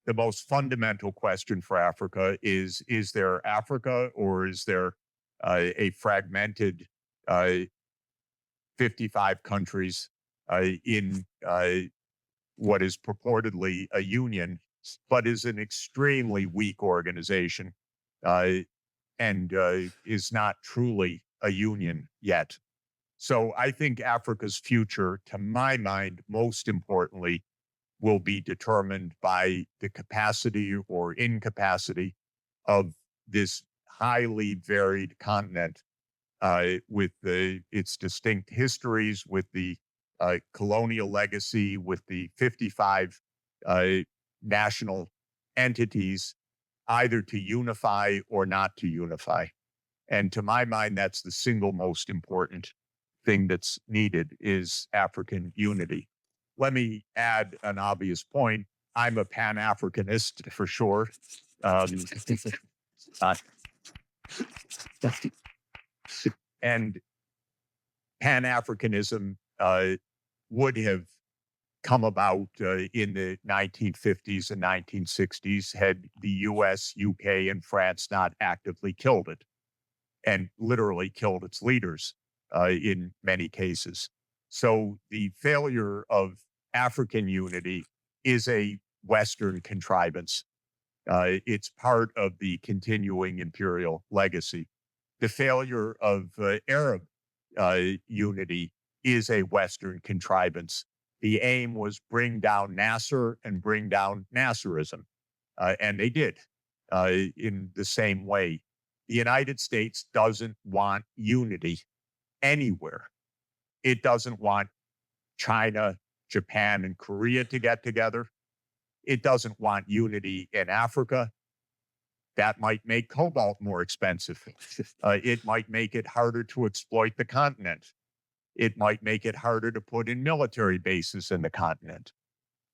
the most fundamental question for Africa is there Africa, or is there a fragmented 55 countries in what is purportedly a union, but is an extremely weak organization and is not truly a union yet. So I think Africa's future, to my mind, most importantly, will be determined by the capacity or incapacity of this highly varied continent with its distinct histories, with the colonial legacy, with the 55 national entities, either to unify or not to unify. And to my mind, that's the single most important thing that's needed is African unity. Let me add an obvious point. I'm a pan-Africanist for sure. And pan-Africanism would have come about in the 1950s and 1960s had the US, UK, and France not actively killed it and literally killed its leaders in many cases. So the failure of African unity is a Western contrivance. It's part of the continuing imperial legacy. The failure of Arab unity is a Western contrivance. The aim was bring down Nasser and bring down Nasserism. And they did in the same way. The United States doesn't want unity anywhere. It doesn't want China, Japan, and Korea to get together. It doesn't want unity in Africa. That might make cobalt more expensive. It might make it harder to exploit the continent. It might make it harder to put in military bases in the continent.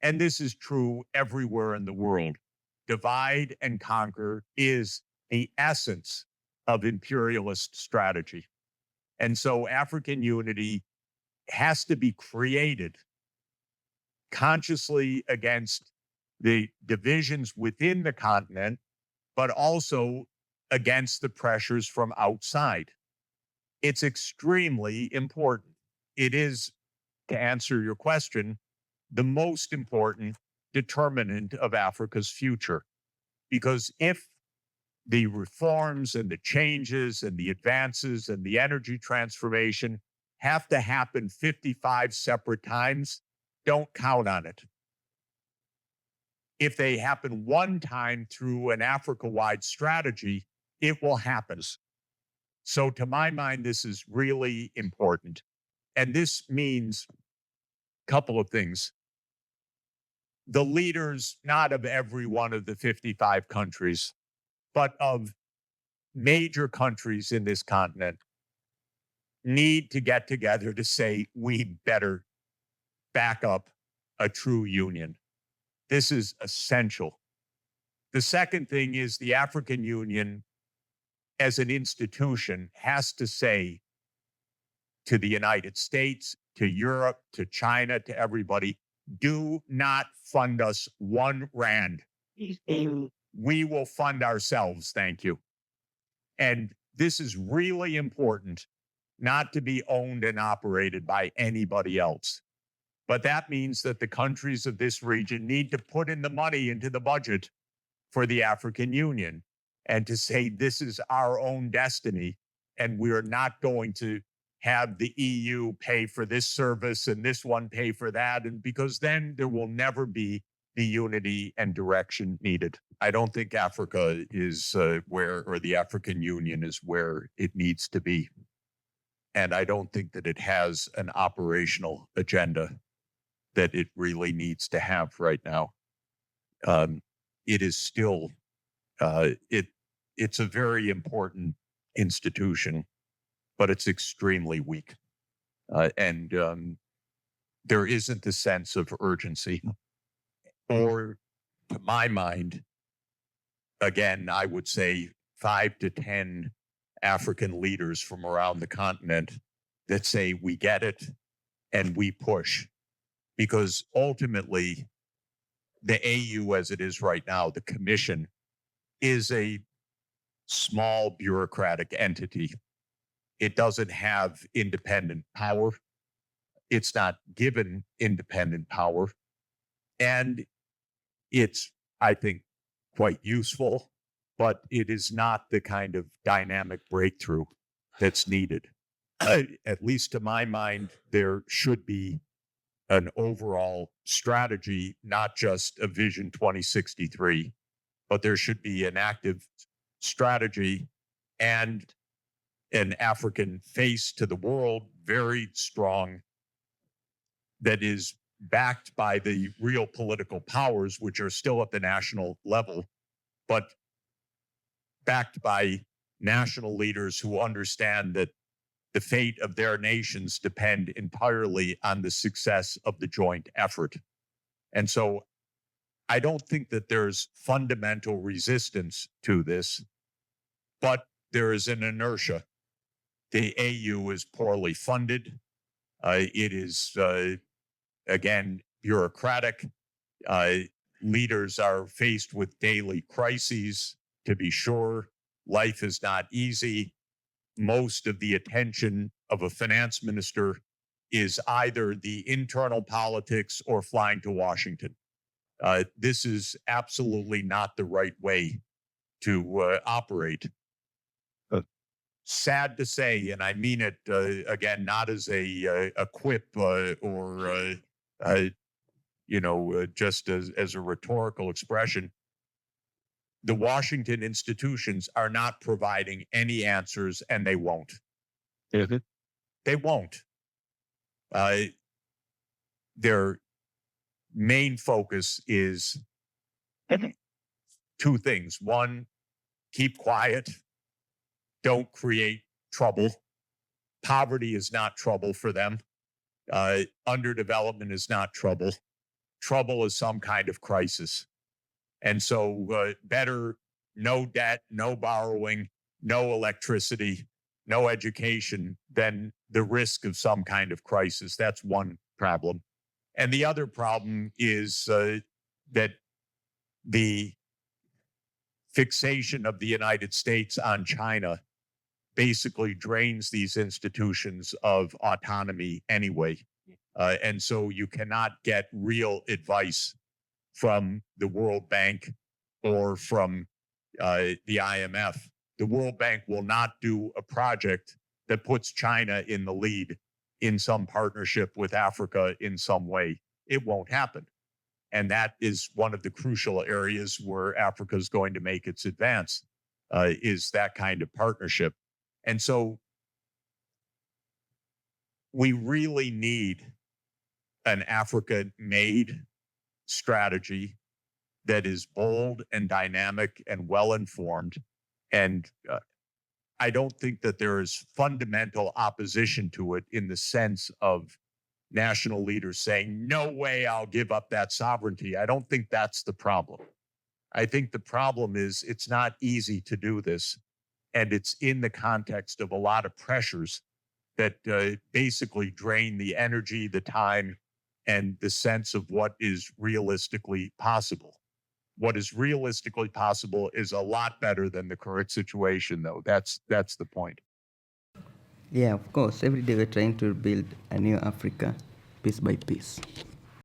And this is true everywhere in the world. Divide and conquer is the essence of imperialist strategy. And so African unity has to be created consciously against the divisions within the continent, but also against the pressures from outside. It's extremely important. It is, to answer your question, the most important determinant of Africa's future. Because if the reforms and the changes and the advances and the energy transformation have to happen 55 separate times, don't count on it. If they happen one time through an Africa-wide strategy, it will happen. So to my mind, this is really important. And this means a couple of things. The leaders, not of every one of the 55 countries, but of major countries in this continent, need to get together to say, we better back up a true union. This is essential. The second thing is the African Union as an institution has to say to the United States, to Europe, to China, to everybody, do not fund us 1 rand. We will fund ourselves, thank you. And this is really important, not to be owned and operated by anybody else. But that means that the countries of this region need to put in the money into the budget for the African Union and to say, this is our own destiny. And we are not going to have the EU pay for this service and this one pay for that. And because then there will never be the unity and direction needed. I don't think Africa is or the African Union is where it needs to be. And I don't think that it has an operational agenda that it really needs to have right now. It is still, it's a very important institution, but it's extremely weak. And there isn't a sense of urgency. Or, to my mind, again, I would say 5 to 10 African leaders from around the continent that say, we get it and we push. Because ultimately, the AU as it is right now, the commission, is a small bureaucratic entity. It doesn't have independent power. It's not given independent power. And it's, I think, quite useful, but it is not the kind of dynamic breakthrough that's needed. At least to my mind, there should be an overall strategy, not just a Vision 2063, but there should be an active strategy and an African face to the world, very strong, that is backed by the real political powers, which are still at the national level, but backed by national leaders who understand that the fate of their nations depend entirely on the success of the joint effort. And so I don't think that there's fundamental resistance to this, but there is an inertia. The AU is poorly funded. It is, again, bureaucratic. Leaders are faced with daily crises, to be sure. Life is not easy. Most of the attention of a finance minister is either the internal politics or flying to Washington. This is absolutely not the right way to operate. Sad to say, and I mean it again, not as a quip or just as a rhetorical expression. The Washington institutions are not providing any answers, and they won't. Mhm. They won't. Their main focus is two things. One, keep quiet. Don't create trouble. Poverty is not trouble for them. Underdevelopment is not trouble. Trouble is some kind of crisis. And so better no debt, no borrowing, no electricity, no education than the risk of some kind of crisis. That's one problem. And the other problem is that the fixation of the United States on China basically drains these institutions of autonomy anyway. And so you cannot get real advice from the World Bank or from the IMF. The World Bank will not do a project that puts China in the lead in some partnership with Africa in some way. It won't happen. And that is one of the crucial areas where Africa is going to make its advance, is that kind of partnership. And so we really need an Africa-made strategy that is bold and dynamic and well-informed. And I don't think that there is fundamental opposition to it in the sense of national leaders saying, no way I'll give up that sovereignty. I don't think that's the problem. I think the problem is it's not easy to do this. And it's in the context of a lot of pressures that basically drain the energy, the time, and the sense of what is realistically possible. What is realistically possible is a lot better than the current situation, though. That's the point. Yeah, of course. Every day we're trying to build a new Africa, piece by piece.